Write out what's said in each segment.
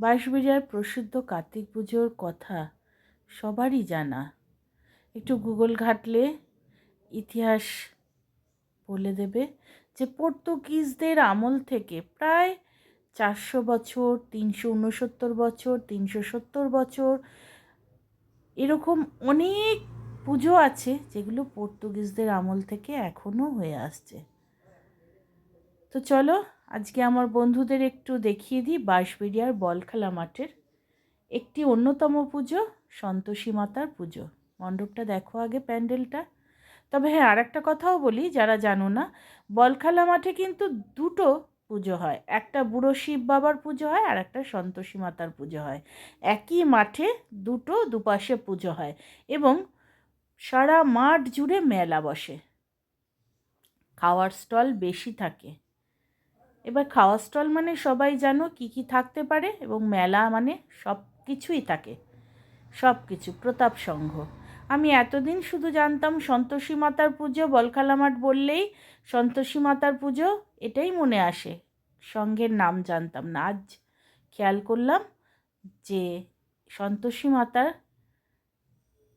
বাঁশবেড়িয়ার প্রসিদ্ধ কার্তিক পুজোর কথা সবারই জানা। একটু গুগল ঘাঁটলে ইতিহাস বলে দেবে যে পর্তুগিজদের আমল থেকে প্রায় 400 বছর, 369 বছর, 370 বছর এরকম অনেক পুজো আছে যেগুলো পর্তুগিজদের আমল থেকে এখনও হয়ে আসছে। তো চলো আজকে আমার বন্ধুদের একটু দেখিয়ে দিই বাঁশবেড়িয়ার বলখেলা মাঠের একটি অন্যতম পুজো সন্তোষী মাতার পুজো। মণ্ডপটা দেখো আগে, প্যান্ডেলটা। তবে হ্যাঁ, আর একটা কথাও বলি যারা জানো না, বলখেলা মাঠে কিন্তু দুটো পুজো হয়, একটা বুড়ো শিব বাবার পুজো হয় আর একটা সন্তোষী মাতার পুজো হয়। একই মাঠে দুটো দুপাশে পুজো হয় এবং সারা মাঠ জুড়ে মেলা বসে, খাওয়ার স্টল বেশি থাকে। এবার খাওয়ার স্টল মানে সবাই জানো কি কি থাকতে পারে, এবং মেলা মানে সব কিছুই থাকে, সব কিছু। প্রতাপ সংঘ, আমি এতদিন শুধু জানতাম সন্তোষী মাতার পুজো, বলখেলা মাঠ বললেই সন্তোষী মাতার পুজো এটাই মনে আসে, সংঘের নাম জানতাম না। আজ খেয়াল করলাম যে সন্তোষী মাতার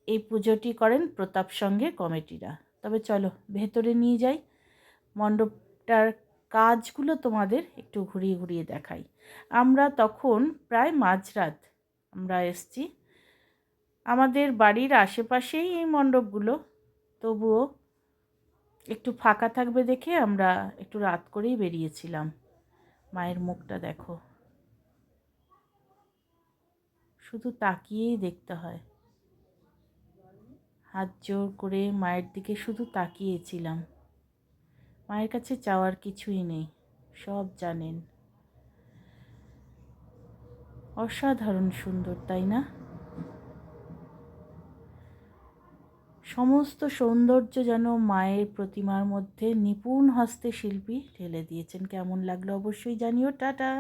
এই পুজোটি করেন প্রতাপ সংঘের কমিটিরা। তবে চলো ভেতরে নিয়ে যাই, মণ্ডপটার কাজগুলো তোমাদের একটু ঘুরিয়ে ঘুরিয়ে দেখাই। আমরা তখন প্রায় মাঝরাত আমরা এসছি, আমাদের বাড়ির আশেপাশেই এই মণ্ডপগুলো, তবুও একটু ফাঁকা থাকবে দেখে আমরা একটু রাত করেই বেরিয়েছিলাম। মায়ের মুখটা দেখো, শুধু তাকিয়েই দেখতে হয়। হাত জোর করে মায়ের দিকে শুধু তাকিয়েছিলাম। মায়ের কাছে চাওয়ার কিছুই নেই, সব জানেন। অসাধারণ সুন্দর, তাই না? সমস্ত সৌন্দর্য যেন মায়ের প্রতিমার মধ্যে নিপুণ হস্তে শিল্পী ঢেলে দিয়েছেন। কেমন লাগলো অবশ্যই জানিও। টাটা।